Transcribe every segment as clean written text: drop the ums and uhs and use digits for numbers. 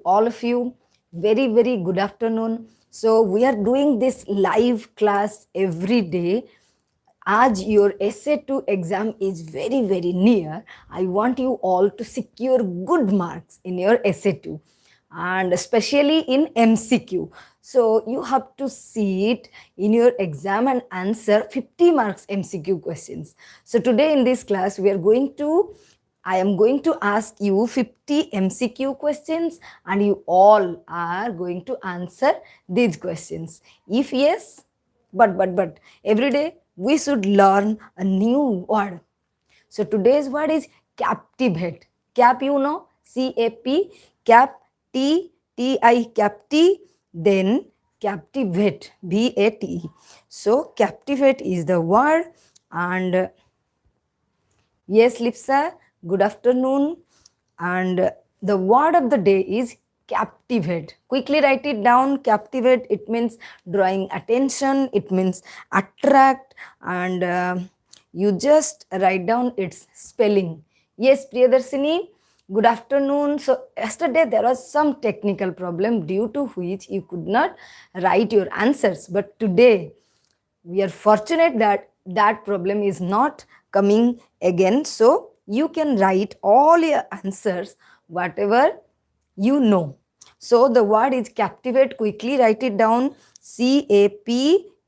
all of you. Very, very good afternoon. So, we are doing this live class every day. As your SA-2 exam is very, very near, I want you all to secure good marks in your SA-2 and especially in MCQ. So, you have to see it in your exam and answer 50 marks MCQ questions. So, today in this class, I am going to ask you 50 MCQ questions and you all are going to answer these questions. If yes, but every day we should learn a new word. So today's word is captivate. Cap, you know, CAP, cap, TI, capti, then captivate, VATE. So captivate is the word, and yes, Lipsa, good afternoon. And the word of the day is captivate. Quickly write it down. Captivate, it means drawing attention, it means attract, and you just write down its spelling. Yes, Priyadarshini, good afternoon. So, yesterday there was some technical problem due to which you could not write your answers, but today we are fortunate that that problem is not coming again, so you can write all your answers whatever you know. So the word is captivate. Quickly write it down. CAP,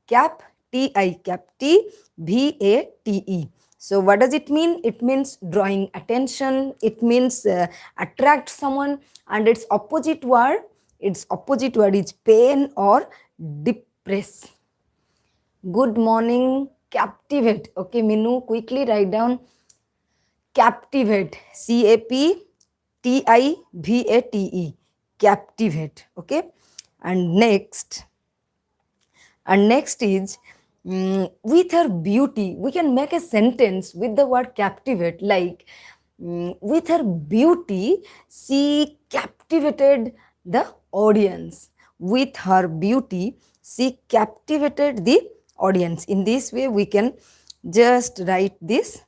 capti, VATE. So what does it mean? It means drawing attention, it means attract someone, and its opposite word is pain or depress. Good morning, captivate. Okay, Minu, quickly write down captivate. CAPTIVATE. Captivate. Okay, and next is with her beauty. We can make a sentence with the word captivate, like with her beauty, she captivated the audience. With her beauty, she captivated the audience. In this way, we can just write this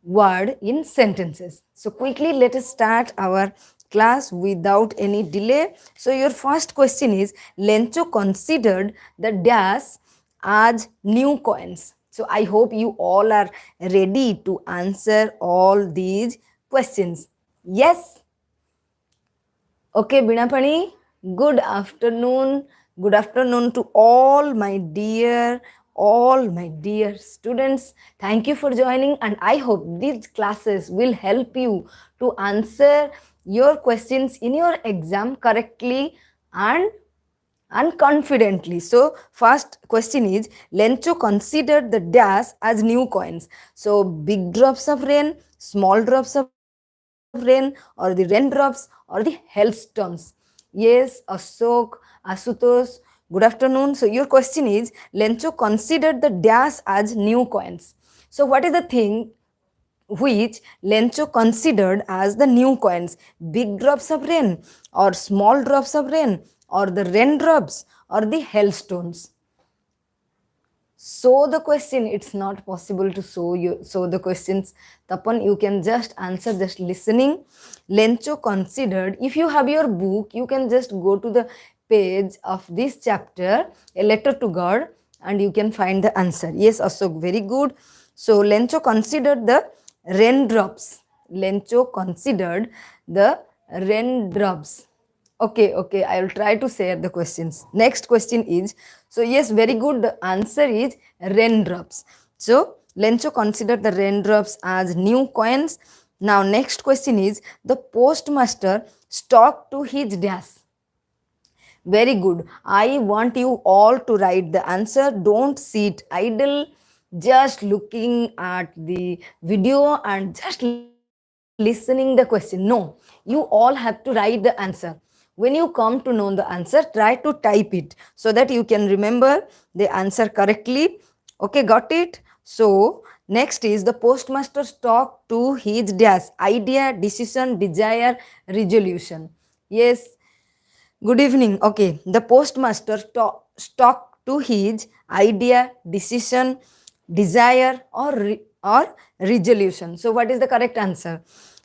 word in sentences. So quickly, let us start our class without any delay. So your first question is, Lencho considered the dash as new coins. So I hope you all are ready to answer all these questions. Yes? Okay, Binapani, good afternoon. Good afternoon to all my dear students. Thank you for joining, and I hope these classes will help you to answer your questions in your exam correctly and confidently. So, first question is, Lencho considered the dash as new coins. So, big drops of rain, small drops of rain, or the raindrops, or the hailstones. Yes, Ashok, Asutosh, good afternoon. So, your question is, Lencho considered the dash as new coins. So, what is the thing which Lencho considered as the new coins? Big drops of rain, or small drops of rain, or the raindrops, or the hailstones? So the question, it's not possible to so the questions. Tapan, you can just answer just listening. Lencho considered, if you have your book, you can just go to the page of this chapter, A Letter to God, and you can find the answer. Yes, Ashok, very good. So Lencho considered the raindrops. Lencho considered the raindrops. Okay, I will try to share the questions. Next question is, so yes, very good. The answer is raindrops. So Lencho considered the raindrops as new coins. Now next question is, the postmaster stuck to his dash. Very good. I want you all to write the answer. Don't sit idle, just looking at the video and just listening the question. No, you all have to write the answer. When you come to know the answer, try to type it so that you can remember the answer correctly. Okay, got it? So, next is, the postmaster talked to his dash: idea, decision, desire, resolution. Yes, good evening. Okay, the postmaster stuck to his idea, decision, desire, or resolution. So, what is the correct answer?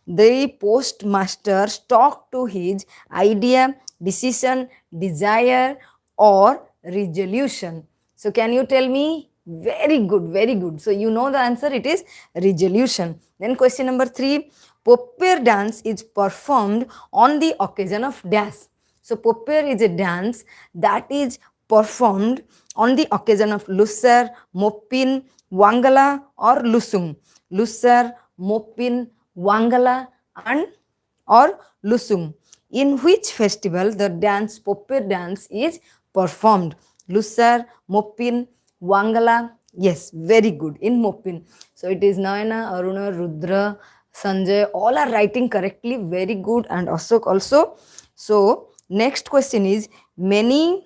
the postmaster stuck to his idea, decision, desire, or resolution. So, can you tell me? Very good, very good. So, you know the answer, it is resolution. Then, question number 3, Popper dance is performed on the occasion of dash. So, Popper is a dance that is performed on the occasion of Lusser, Moppin, Wangala, or Lusung. Lusser, Moppin, Wangala, and or Lusung. In which festival the dance Popper dance is performed? Lusar, Moppin, Wangala. Yes, very good. In Moppin. So it is Nayana, Aruna, Rudra, Sanjay. All are writing correctly. Very good. And Ashok also. So next question is many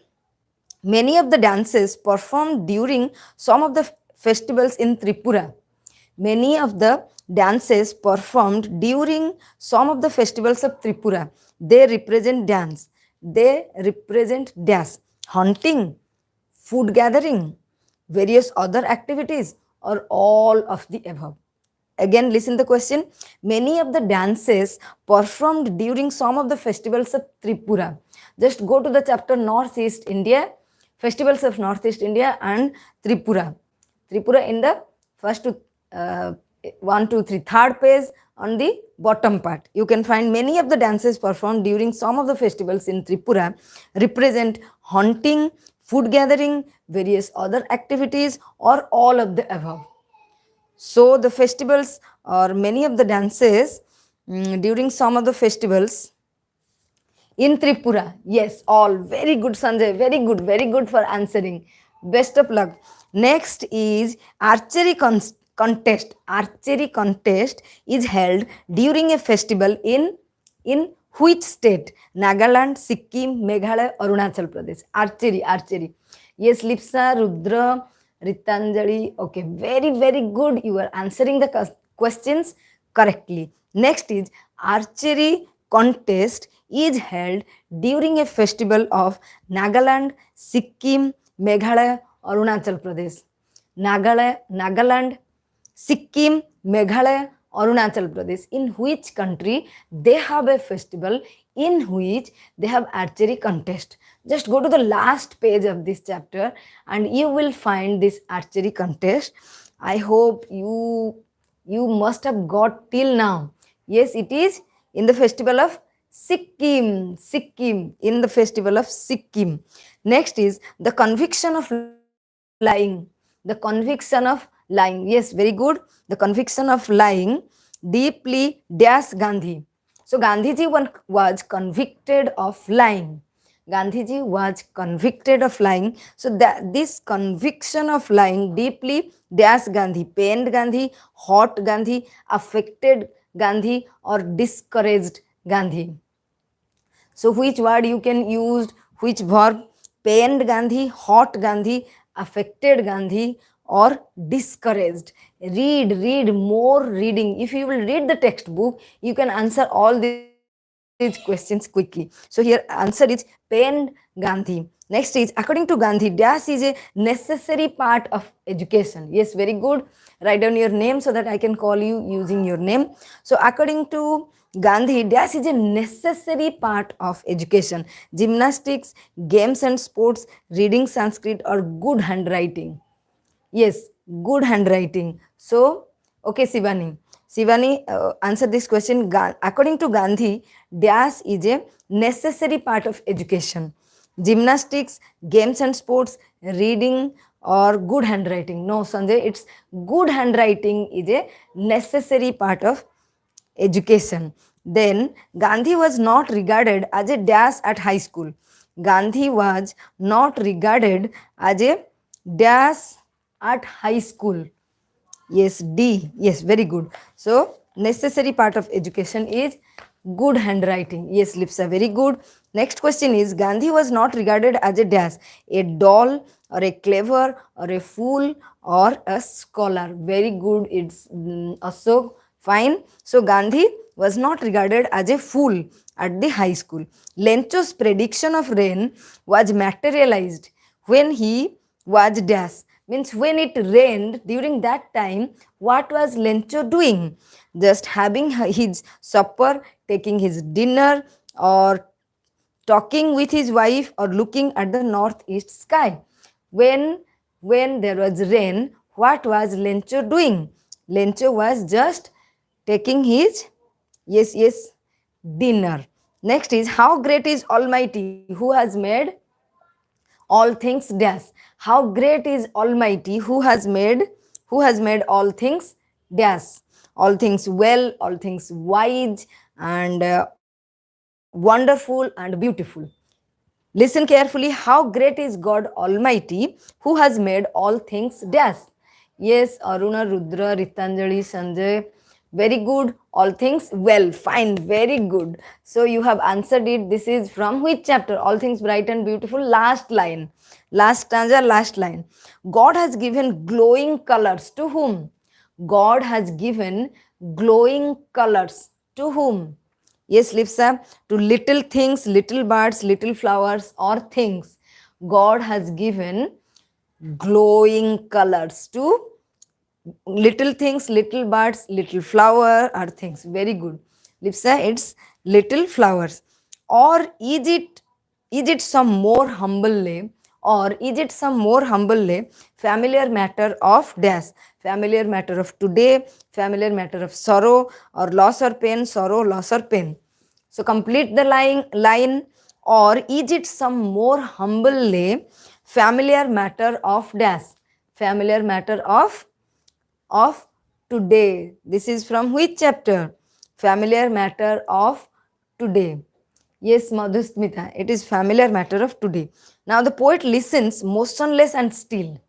of the dances performed during some of the festivals in Tripura. Many of the dances performed during some of the festivals of Tripura, they represent dance. They represent dash, hunting, food gathering, various other activities, or all of the above. Again, listen the question. Many of the dances performed during some of the festivals of Tripura. Just go to the chapter Northeast India, festivals of Northeast India and Tripura. Tripura in the first to 1, 2, 3, third page on the bottom part. You can find many of the dances performed during some of the festivals in Tripura represent hunting, food gathering, various other activities, or all of the above. So the festivals or many of the dances during some of the festivals in Tripura. Yes, all. Very good, Sanjay. Very good for answering. Best of luck. Next is archery contest. Archery contest is held during a festival in which state? Nagaland, Sikkim, Meghalaya, Arunachal Pradesh. Archery. Yes, Lipsa, Rudra, Ritanjali. Okay, very good. You are answering the questions correctly. Next is archery contest is held during a festival of Nagaland, Sikkim, Meghalaya, Arunachal Pradesh. Nagaland, Sikkim, Meghalaya, Arunachal Pradesh. In which country they have a festival in which they have archery contest? Just go to the last page of this chapter and you will find this archery contest. I hope you must have got till now. Yes, it is in the festival of Sikkim. In the festival of Sikkim. Next is the conviction of lying. The conviction of lying. Yes, very good. The conviction of lying deeply dash Gandhi. So Gandhiji was convicted of lying. Gandhiji was convicted of lying. So that this conviction of lying deeply dash Gandhi, pained Gandhi, hurt Gandhi, affected Gandhi, or discouraged Gandhi. So which word you can use? Which verb? Pained Gandhi, hurt Gandhi, affected Gandhi, or discouraged. Read more reading. If you will read the textbook, you can answer all these questions quickly. So here answer is pained Gandhi. Next is according to Gandhi, dash is a necessary part of education. Yes, very good. Write down your name so that I can call you using your name. So according to Gandhi, dash is a necessary part of education. Gymnastics, games and sports, reading Sanskrit, or good handwriting. Yes, good handwriting. So, okay, Sivani. Answer this question. According to Gandhi, dash is a necessary part of education. Gymnastics, games and sports, reading, or good handwriting. No, Sanjay, it's good handwriting is a necessary part of education. Then Gandhi was not regarded as a dash at high school. Gandhi was not regarded as a dash at high school. Yes, D. Yes, very good. So, necessary part of education is good handwriting. Yes, Lipsa, very good. Next question is Gandhi was not regarded as a dash, a doll, or a clever, or a fool, or a scholar. Very good. It's Ashok. Fine. So, Gandhi was not regarded as a fool at the high school. Lencho's prediction of rain was materialized when he was dash Means when it rained during that time, what was Lencho doing? Just having his supper, taking his dinner, or talking with his wife, or looking at the northeast sky. When when there was rain, what was Lencho doing? Lencho was just taking his, yes, dinner. Next is, how great is Almighty, who has made all things dash. How great is Almighty, who has made all things dash. All things well, all things wise, and wonderful and beautiful. Listen carefully. How great is God Almighty, who has made all things dash. Yes, Aruna, Rudra, Ritanjali, Sanjay. Very good. All things well. Fine. Very good. So you have answered it. This is from which chapter? All things bright and beautiful. Last line. Last stanza, last line. God has given glowing colors to whom? God has given glowing colors to whom? Yes, Lipsa, to little things, little birds, little flowers, or things. God has given glowing colors to little things, little birds, little flower, or things. Very good. Lipsa, it's little flowers. Or is it some more humbly, or is it some more humbly familiar matter of dash, familiar matter of today, familiar matter of sorrow, or loss or pain, sorrow, loss or pain. So complete the line. Or is it some more humbly familiar matter of dash, familiar matter of today. This is from which chapter? Familiar matter of today. Yes, Madhusmita, it is familiar matter of today. Now the poet listens motionless and still.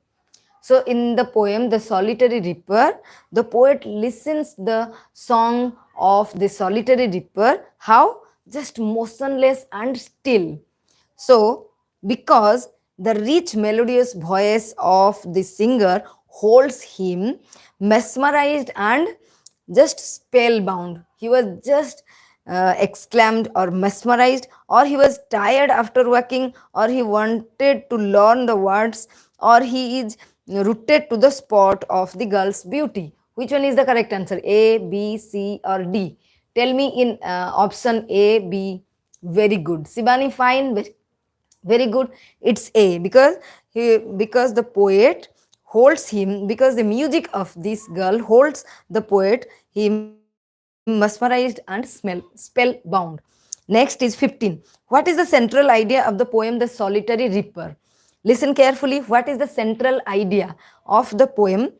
So in the poem The Solitary Reaper, the poet listens the song of the solitary reaper. How? Just motionless and still. So, because the rich melodious voice of the singer holds him mesmerized and just spellbound. He was just exclaimed or mesmerized, or he was tired after working, or he wanted to learn the words, or he is rooted to the spot of the girl's beauty. Which one is the correct answer? A, B, C, or D? Tell me in option A, B. Very good. Sibani, fine. Very good. It's A, because the poet holds him, because the music of this girl holds the poet him mesmerized and spellbound. Next is 15. What is the central idea of the poem The Solitary Reaper? Listen carefully. What is the central idea of the poem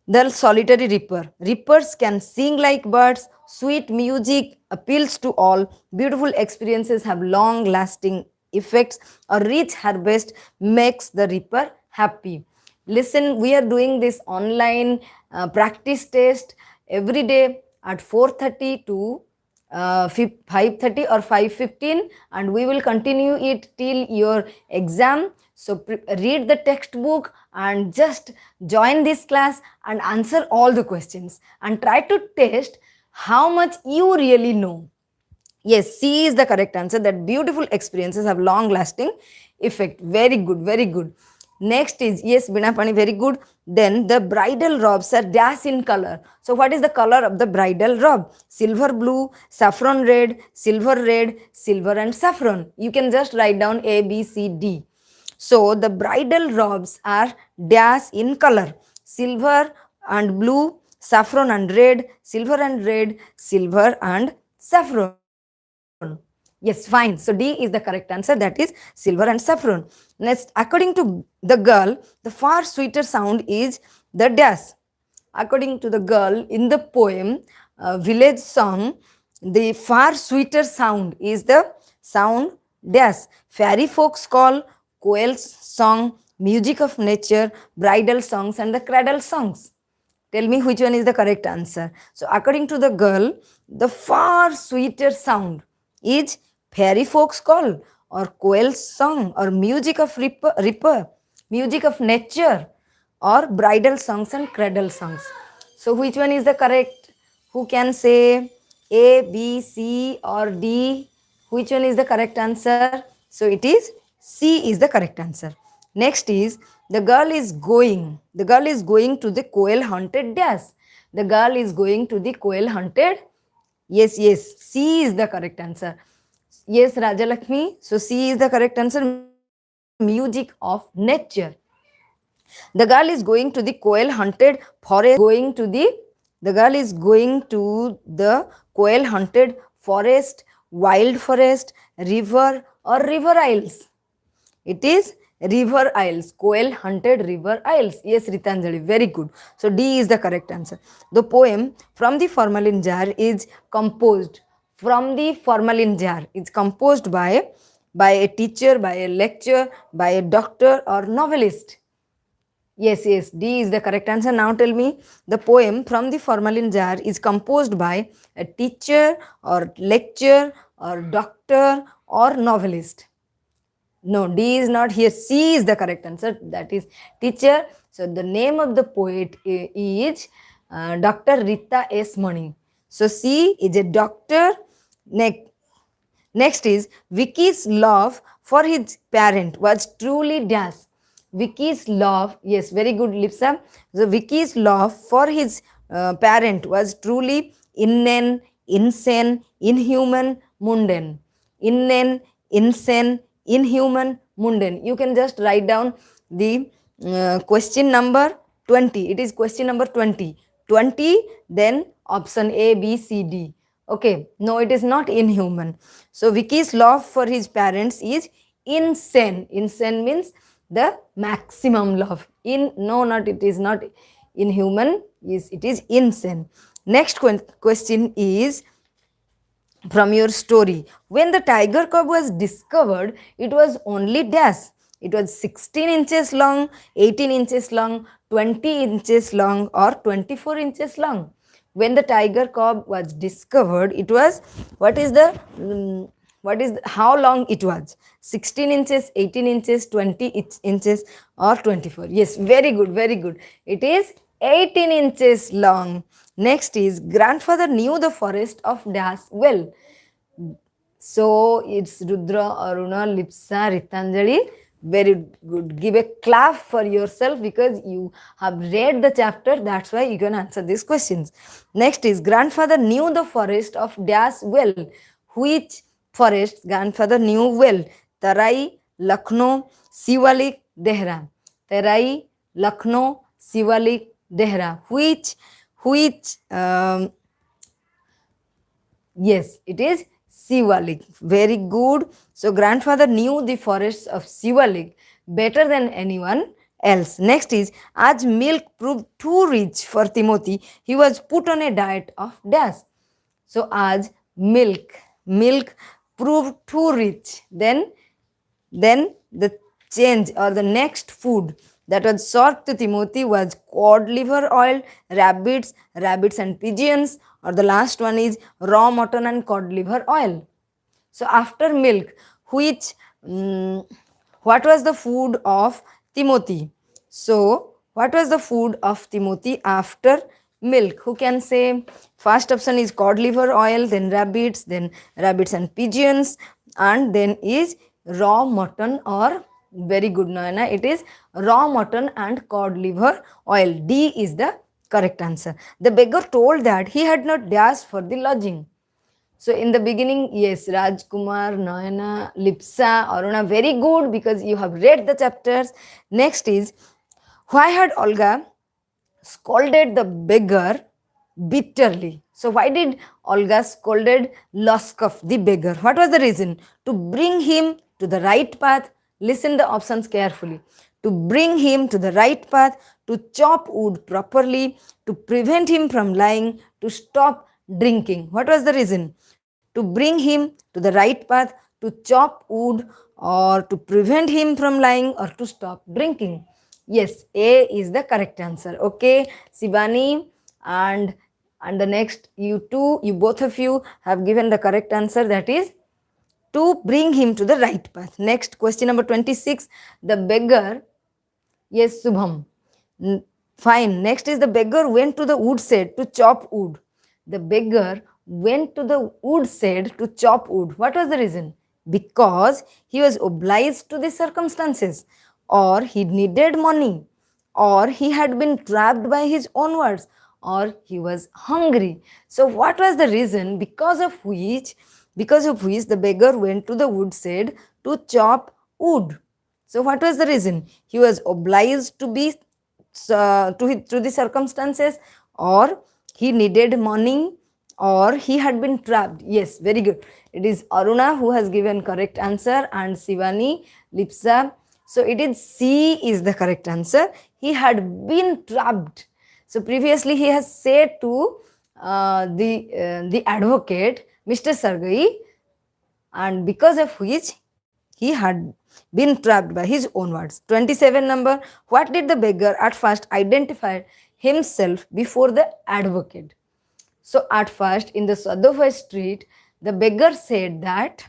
The Solitary Reaper? Reapers can sing like birds. Sweet music appeals to all. Beautiful experiences have long lasting effects. A rich harvest makes the reaper happy. Listen, we are doing this online practice test every day at 4:30 to 5:30 or 5:15, and we will continue it till your exam. So read the textbook and just join this class and answer all the questions and try to test how much you really know. Yes, C is the correct answer, that beautiful experiences have long lasting effect. Very good, very good. Next is, yes, Binapani, very good. Then the bridal robes are dash in color. So what is the color of the bridal robe? Silver blue, saffron red, silver and saffron. You can just write down A, B, C, D. So the bridal robes are dash in color. Silver and blue, saffron and red, silver and saffron. Yes, fine. So D is the correct answer, that is silver and saffron. Next, according to the girl, the far sweeter sound is the dash. According to the girl in the poem Village Song, the far sweeter sound is the sound dash. Fairy folks call, quail's song, music of nature, bridal songs, and the cradle songs. Tell me which one is the correct answer. So, according to the girl, the far sweeter sound is fairy folks call, or quail's song, or music of ripper, music of nature, or bridal songs and cradle songs. So, which one is the correct? Who can say A, B, C, or D? Which one is the correct answer? So, it is C is the correct answer. Next is The girl is going. The girl is going to the quail hunted dash. The girl is going to the quail hunted. Yes, yes. C is the correct answer. Yes, Rajalakshmi. So C is the correct answer. Music of nature. The girl is going to the quail hunted forest. The girl is going to the quail hunted forest, wild forest, river, or river isles. It is river isles, quail hunted river isles. Yes, Ritanjali, very good. So D is the correct answer. The poem From the Formalin Jar is composed. From the Formalin Jar is composed by a teacher, by a lecturer, by a doctor, or novelist. Yes, yes, D is the correct answer. Now tell me, the poem From the Formalin Jar is composed by a teacher or lecturer or doctor or novelist. No, D is not here. C is the correct answer. That is teacher. So the name of the poet is Dr. Rita S. Mani. So C is a doctor. Next is Vicky's love for his parent was truly dash. Vicky's love, yes, very good, Lipsa. So Vicky's love for his parent was truly insane, inhuman, mundane. Insane, inhuman, mundane. You can just write down the question number 20. It is question number 20. 20, then option A, B, C, D. Okay, no, it is not inhuman. So Vicky's love for his parents is insane. Insane means the maximum love. No, not it is not inhuman. It is insane. Next question is from your story. When the tiger cub was discovered, it was only dash. It was 16 inches long, 18 inches long, 20 inches long, or 24 inches long. When the tiger cub was discovered, it was, how long it was? 16 inches, 18 inches, 20 inches, or 24. Yes, very good, very good. It is 18 inches long. Next is, grandfather knew the forest of dash well. So it's Rudra, Aruna, Lipsa, Ritanjali. Very good. Give a clap for yourself because you have read the chapter. That's why you can answer these questions. Next is, grandfather knew the forest of dash well. Which forest grandfather knew well? Tarai, Lucknow, Siwalik, Dehra. Tarai, Lucknow, Siwalik, Dehra. Yes, it is Sivalik. Very good. So grandfather knew the forests of Sivalik better than anyone else. Next is, as milk proved too rich for Timothy, he was put on a diet of dash. So as milk proved too rich, then the change or the next food that was served to Timothy was cod liver oil, rabbits and pigeons, or the last one is raw mutton and cod liver oil. So after milk, what was the food of Timothy? So what was the food of Timothy after milk? Who can say? First option is cod liver oil, then rabbits and pigeons, and then is raw mutton, or very good, Noyana, it is raw mutton and cod liver oil. D is the correct answer. The beggar told that he had not dash for the lodging. So in the beginning, yes, Rajkumar, Noyana, Lipsa, Aruna, very good because you have read the chapters. Next is, why had Olga scolded the beggar bitterly? So why did Olga scolded Loskov, the beggar? What was the reason? To bring him to the right path. Listen the options carefully. To bring him to the right path, to chop wood properly, to prevent him from lying, to stop drinking. What was the reason? To bring him to the right path, to chop wood, or to prevent him from lying, or to stop drinking. Yes, A is the correct answer. Okay, Sibani and the next, you both of you have given the correct answer, that is to bring him to the right path. Next, question number 26. The beggar, yes, Subham. Fine. Next is, the beggar went to the woodshed to chop wood. The beggar went to the woodshed to chop wood. What was the reason? Because he was obliged to the circumstances. or he needed money, or he had been trapped by his own words, or he was hungry. So what was the reason because of which the beggar went to the woodshed to chop wood? So what was the reason? He was obliged to be to the circumstances, or he needed money, or he had been trapped. Yes, very good. It is Aruna who has given correct answer, and Sivani, Lipsa. So it is C is the correct answer. He had been trapped. So previously he has said to the advocate, Mr. Sargai, and because of which he had been trapped by his own words. 27 number. What did the beggar at first identify himself before the advocate? So at first in the Sadova street, the beggar said that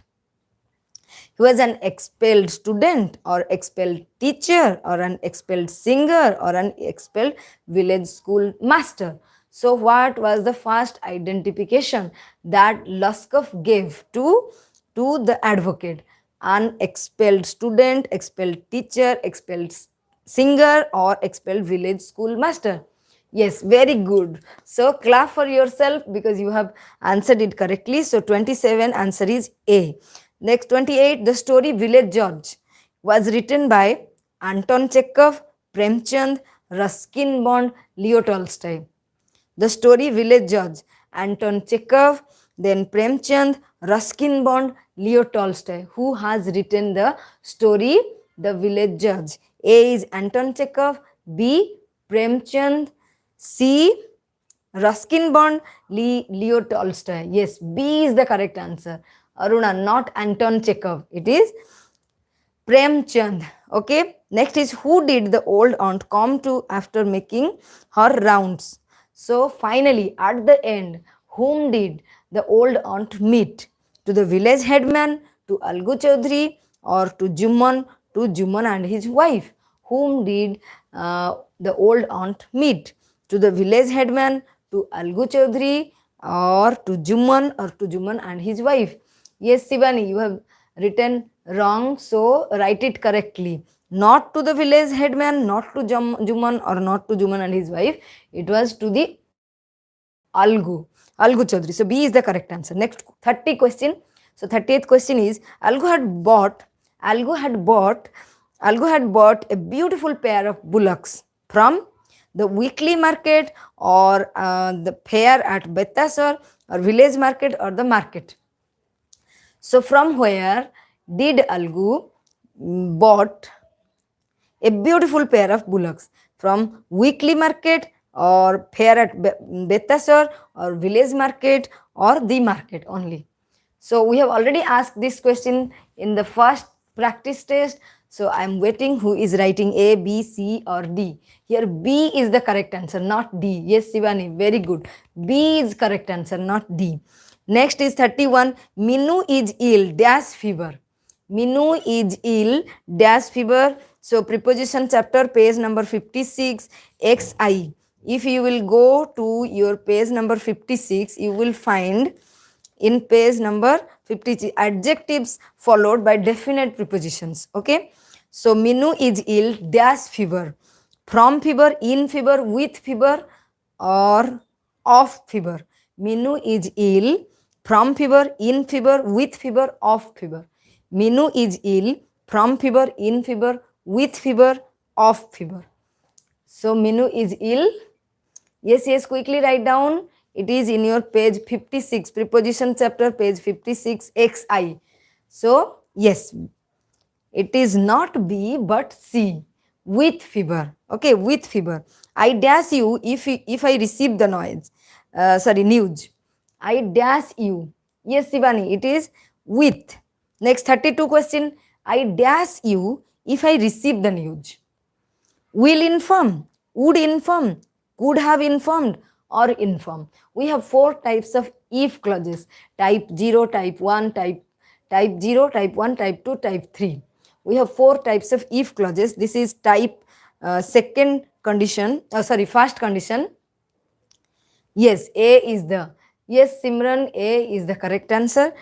he was an expelled student, or expelled teacher, or an expelled singer, or an expelled village school master. So what was the first identification that Luskov gave to the advocate? An expelled student, expelled teacher, expelled singer, or expelled village school master. Yes, very good. So clap for yourself because you have answered it correctly. So 27 answer is A. Next 28, the story Village George was written by Anton Chekhov, Premchand, Ruskin Bond, Leo Tolstoy. The story Village George, Anton Chekhov, then Premchand, Ruskin Bond, Leo Tolstoy. Who has written the story The Village George? A is Anton Chekhov, B Premchand, C Ruskin Bond, Leo Tolstoy. Yes, B is the correct answer. Aruna, not Anton Chekhov. It is Premchand. Okay. Next is, who did the old aunt come to after making her rounds? So finally, at the end, whom did the old aunt meet? To the village headman, to Algu Chaudhary, or to Juman and his wife? Whom did the old aunt meet? To the village headman, to Algu Chaudhary, or to Juman and his wife? Yes, Sivani, you have written wrong, so write it correctly. Not to the village headman, not to Juman, or not to Juman and his wife. It was to the Algu Chaudhary. So B is the correct answer. Next 30 question. So 30th question is, Algu had bought a beautiful pair of bullocks from the weekly market, or the fair at Betasar, or village market, or the market. So from where did Algu bought a beautiful pair of bullocks? From weekly market, or fair at Betasar, or village market, or the market only? So we have already asked this question in the first practice test. So I am waiting who is writing A, B, C, or D. Here B is the correct answer, not D. Yes, Sivani, very good. B is correct answer, not D. Next is 31. Minu is ill, dash fever. Minu is ill, dash fever. So preposition chapter, page number 56, XI. If you will go to your page number 56, you will find in page number 50 adjectives followed by definite prepositions. Okay. So Minu is ill, dash fever. From fever, in fever, with fever, or of fever. Minu is ill, from fever, in fever, with fever, of fever. Minu is ill, from fever, in fever, with fever, of fever. So Minu is ill. Yes, quickly write down. It is in your page 56, preposition chapter, page 56, XI. So, yes, it is not B but C, with fever. Okay, with fever. I dash you if I receive the news. I dash you. Yes, Sivani, it is with. Next 32 question. I dash you if I receive the news. Will inform, would inform, could have informed, or inform. We have 4 types of if clauses: type 0, type 1, type 0, type 1, type 2, type 3. We have 4 types of if clauses. This is type second condition, first condition. Yes, A is the, yes, Simran, A is the correct answer.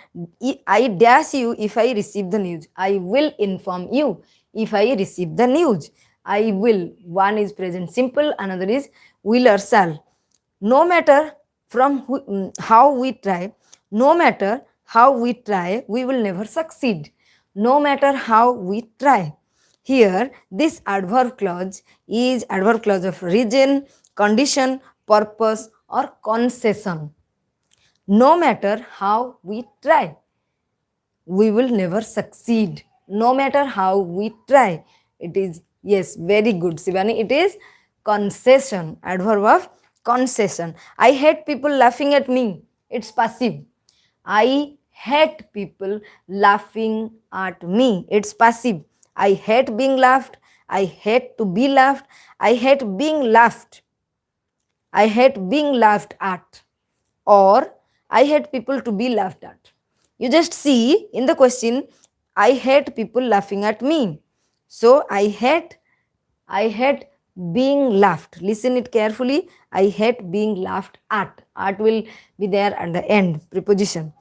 I dash you if I receive the news. I will inform you if I receive the news. I will. One is present simple, another is will or shall. No matter how we try, no matter how we try, we will never succeed. No matter how we try. Here, this adverb clause is adverb clause of reason, condition, purpose, or concession. No matter how we try, we will never succeed. No matter how we try. It is, yes, very good, Sivani. It is concession, adverb of concession. I hate people laughing at me. It's passive. I hate people laughing at me. It's passive. I hate being laughed. I hate to be laughed. I hate being laughed. I hate being laughed at. Or I hate people to be laughed at. You just see in the question, I hate people laughing at me. So I hate being laughed. Listen it carefully. I hate being laughed at. At will be there at the end, preposition.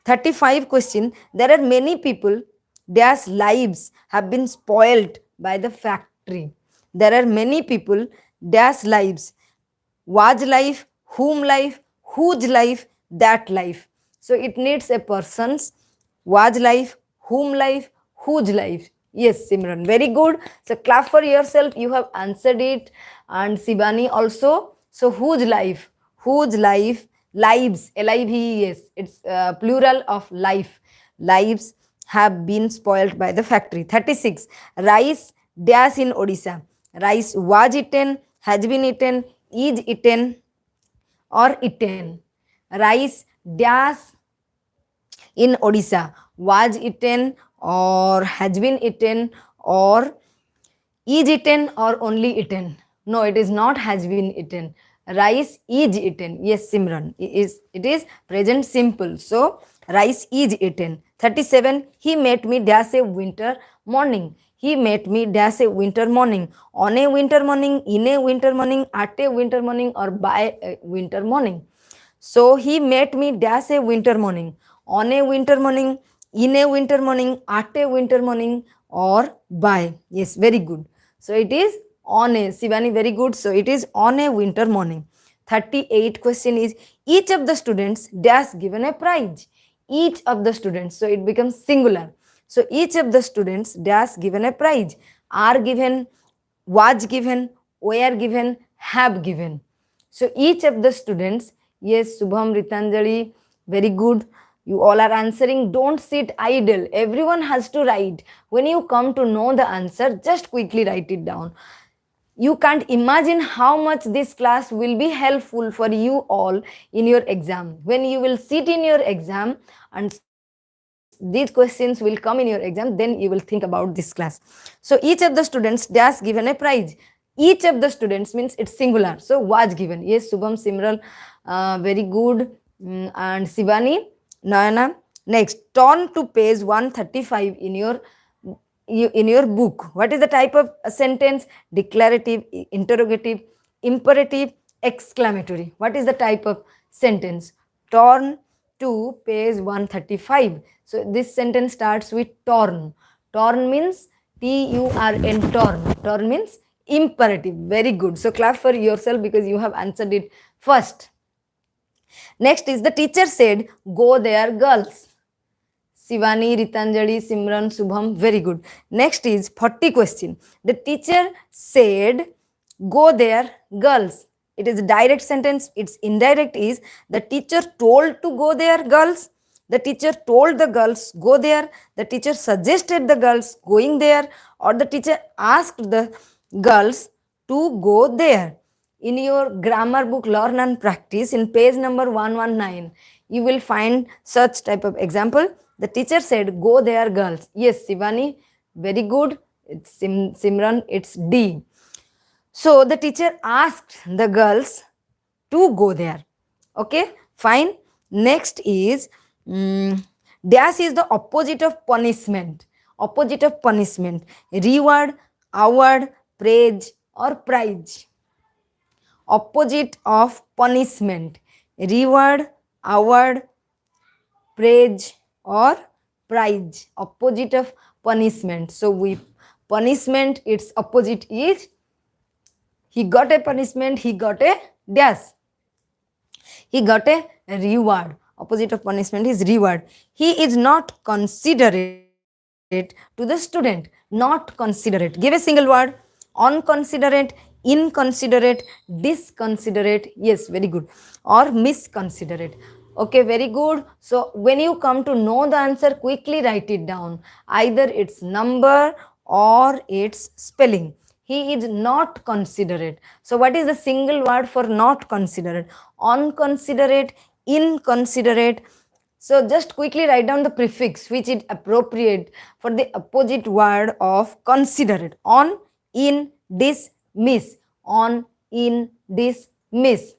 35 question. There are many people, their lives have been spoiled by the factory. There are many people, their lives, was life, whom life, whose life, that life. So it needs a person's was life, whom life, whose life. Yes, Simran, very good. So clap for yourself. You have answered it, and Sibani also. So whose life? Whose life? Lives. Live. Yes, it's plural of life. Lives have been spoiled by the factory. 36. Rice dash in Odisha. Rice was eaten, has been eaten, is eaten, or eaten. Rice dash in Odisha was eaten or has been eaten or is eaten or only eaten. No, it is not has been eaten. Rice is eaten. Yes, Simran. It is present simple. So rice is eaten. 37. He met me dash a winter morning. He met me dash a winter morning. On a winter morning, in a winter morning, at a winter morning, or by a winter morning. So he met me dash a winter morning. On a winter morning, in a winter morning, at a winter morning, or by. Yes, very good. So it is on a, Sivani, very good. So it is on a winter morning. 38 question is, each of the students dash given a prize. Each of the students. So it becomes singular. So each of the students dash given a prize. Are given, was given, were given, have given. So each of the students, yes, Subham, Ritanjali, very good. You all are answering. Don't sit idle. Everyone has to write. When you come to know the answer, just quickly write it down. You can't imagine how much this class will be helpful for you all in your exam. When you will sit in your exam and these questions will come in your exam, then you will think about this class. So each of the students dash given a prize. Each of the students means it's singular. So was given. Yes, Subham, Simral, very good. And Sivani, Nayana. Next, turn to page 135 in your book. What is the type of sentence? Declarative, interrogative, imperative, exclamatory. What is the type of sentence? Turn to page 135. So this sentence starts with turn. Turn means Turn. Turn means imperative. Very good. So clap for yourself because you have answered it first. Next is, the teacher said, go there, girls. Sivani, Ritanjali, Simran, Subham, very good. Next is 40 question. The teacher said, go there, girls. It is a direct sentence. Its indirect is, the teacher told to go there, girls. The teacher told the girls, go there. The teacher suggested the girls going there, or the teacher asked the girls to go there. In your grammar book, Learn and Practice, in page number 119, you will find such type of example. The teacher said, go there, girls. Yes, Sivani, very good. It's Simran, it's D. So the teacher asked the girls to go there. Okay, fine. Next is, dash is the opposite of punishment. Opposite of punishment. Reward, award, praise, or prize. Opposite of punishment. Reward, award, praise, or prize. Opposite of punishment. So we punishment, its opposite is, he got a punishment, he got a dash. He got a reward. Opposite of punishment is reward. He is not considerate to the student. Not considerate. Give a single word. Unconsiderate, inconsiderate, disconsiderate. Yes, very good. Or misconsiderate. Okay, very good. So when you come to know the answer, quickly write it down. Either its number or its spelling. He is not considerate. So what is the single word for not considerate? Unconsiderate, inconsiderate. So just quickly write down the prefix which is appropriate for the opposite word of considerate. On, in, dis, miss. On, in, dis, miss.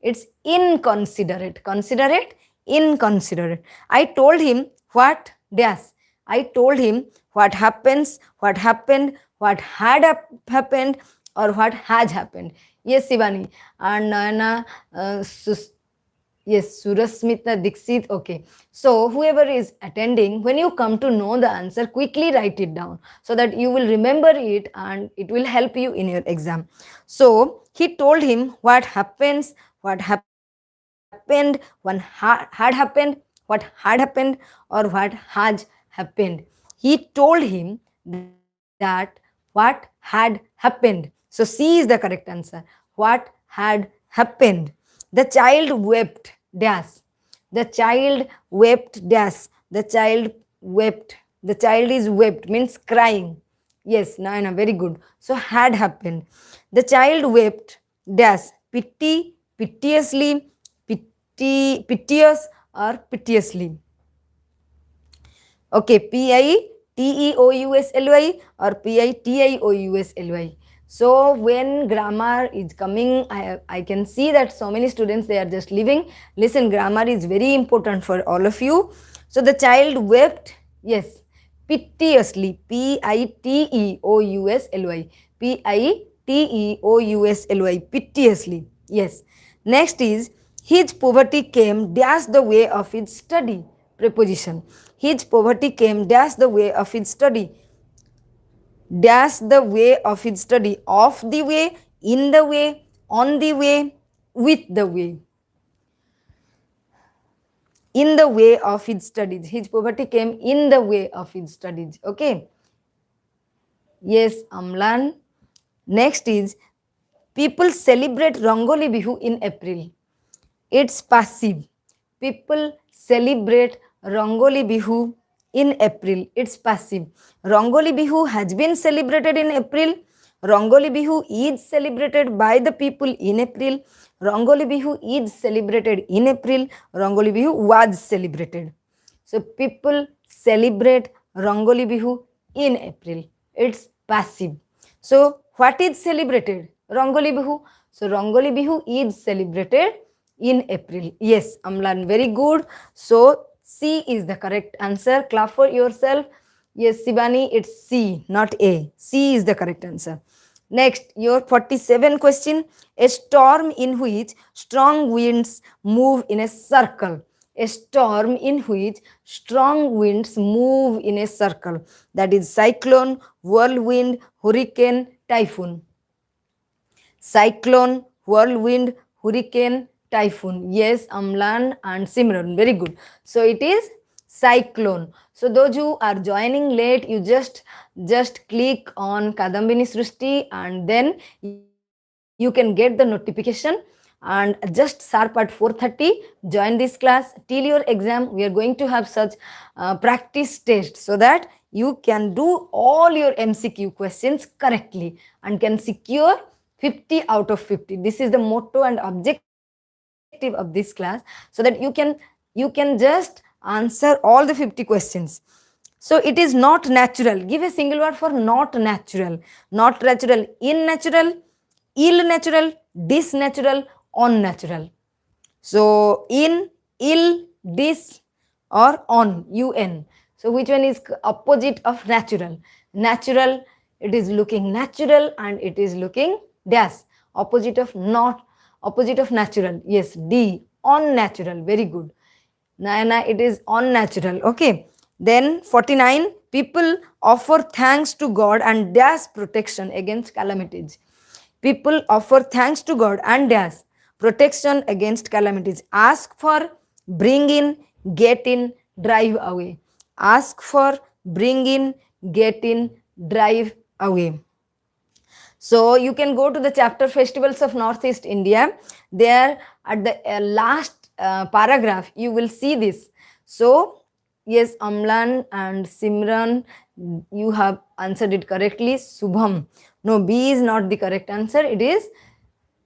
It's inconsiderate. Considerate, inconsiderate. I told him what dash. I told him what happens, what happened, what had happened, or what has happened. Yes, Sivani. And Nayana, yes, Surasmita Dixit. Okay. So whoever is attending, when you come to know the answer, quickly write it down so that you will remember it and it will help you in your exam. So he told him what happens, what happened, what had happened, what had happened, or what has happened. He told him that what had happened. So C is the correct answer. What had happened. The child wept dash. The child wept dash. The child wept. The child is wept means crying. Yes, Naina, very good. So had happened. The child wept dash. Pity, piteously, piteous, or piteously. Okay, P-I-T-E-O-U-S-L-Y or P-I-T-I-O-U-S-L-Y. So when grammar is coming, I can see that so many students, they are just leaving. Listen, grammar is very important for all of you. So the child wept, yes, piteously, P-I-T-E-O-U-S-L-Y, P-I-T-E-O-U-S-L-Y, piteously, yes. Next is, his poverty came dash the way of his study. Preposition. His poverty came dash the way of his study. Dash the way of his study. Off the way, in the way, on the way, with the way. In the way of his studies. His poverty came in the way of his studies. Okay. Yes, Amlan. Next is, people celebrate Rangoli Bihu in April. It's passive. People celebrate Rangoli Bihu in April. It's passive. Rangoli Bihu has been celebrated in April. Rangoli Bihu is celebrated by the people in April. Rangoli Bihu is celebrated in April. Rangoli Bihu was celebrated. So people celebrate Rangoli Bihu in April. It's passive. So what is celebrated? Rangoli Bihu. So Rangoli Bihu is celebrated in April. Yes, Amlan, very good. So C is the correct answer. Clap for yourself. Yes, Sibani, it's C, not A. C is the correct answer. Next, your 47 question. A storm in which strong winds move in a circle. A storm in which strong winds move in a circle. That is cyclone, whirlwind, hurricane, typhoon. Cyclone, whirlwind, hurricane, typhoon. Yes, Amlan and Simran. Very good. So it is cyclone. So those who are joining late, you just click on Kadambini Srusti and then you can get the notification, and just sharp at 4:30 join this class. Till your exam, we are going to have such practice test so that you can do all your MCQ questions correctly and can secure 50 out of 50. This is the motto and objective of this class, so that you can just answer all the 50 questions. So it is not natural. Give a single word for not natural. Not natural, unnatural, ill natural, disnatural, unnatural. So in, ill, dis, or on, un. So which one is opposite of natural? Natural, it is looking natural and it is looking dash. Opposite of not, opposite of natural. Yes, D, unnatural. Very good. Nayana, it is unnatural. Okay. Then 49, People offer thanks to God and dash protection against calamities. People offer thanks to God and dash protection against calamities. Ask for, bring in, get in, drive away. Ask for, bring in, get in, drive away. So you can go to the chapter Festivals of Northeast India. There at the last paragraph, you will see this. So yes, Amlan and Simran, you have answered it correctly. Subham. No, B is not the correct answer. It is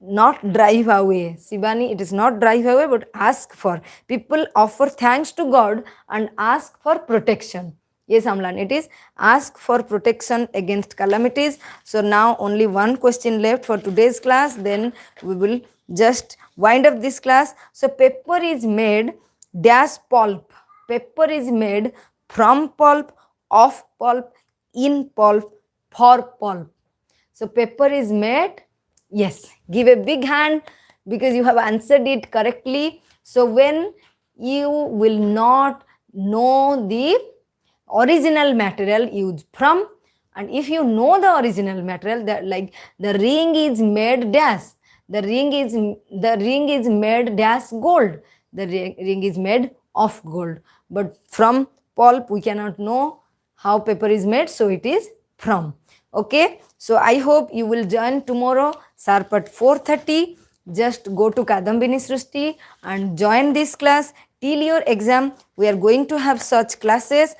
not drive away. Sibani, it is not drive away, but ask for. People offer thanks to God and ask for protection. Yes, Amlan, it is ask for protection against calamities. So now only one question left for today's class. Then we will just wind up this class. So paper is made dash pulp. Paper is made from pulp, of pulp, in pulp, for pulp. So paper is made. Yes, give a big hand because you have answered it correctly. So when you will not know the original material used from, and if you know the original material, that like the ring is made dash, the ring is made dash gold, the ring is made of gold, but from pulp we cannot know how paper is made, so it is from. Okay, so I hope you will join tomorrow sharp at 4:30. Just go to Kadambini Srusti and join this class till your exam. We are going to have such classes,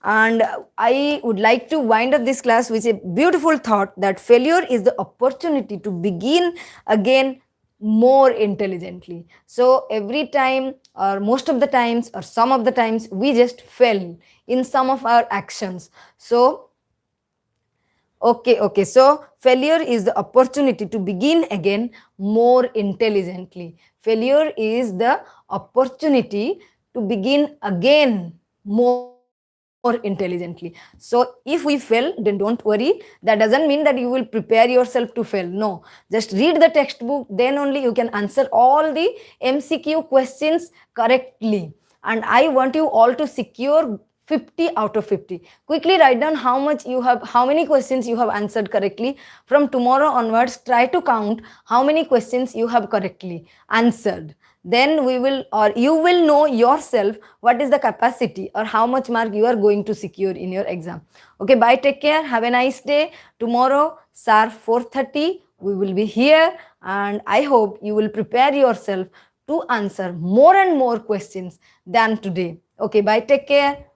and I would like to wind up this class with a beautiful thought that failure is the opportunity to begin again more intelligently. So every time, or most of the times, or some of the times, we just fail in some of our actions. So okay. So failure is the opportunity to begin again more intelligently. Failure is the opportunity to begin again more intelligently. So if we fail, then don't worry. That doesn't mean that you will prepare yourself to fail. No, just read the textbook, then only you can answer all the MCQ questions correctly. And I want you all to secure 50 out of 50. Quickly write down how many questions you have answered correctly. From tomorrow onwards, try to count how many questions you have correctly answered. Then we will, or you will know yourself what is the capacity or how much mark you are going to secure in your exam. Okay, bye, take care, have a nice day. Tomorrow sharp 4:30 we will be here, and I hope you will prepare yourself to answer more and more questions than today. Okay, bye, take care.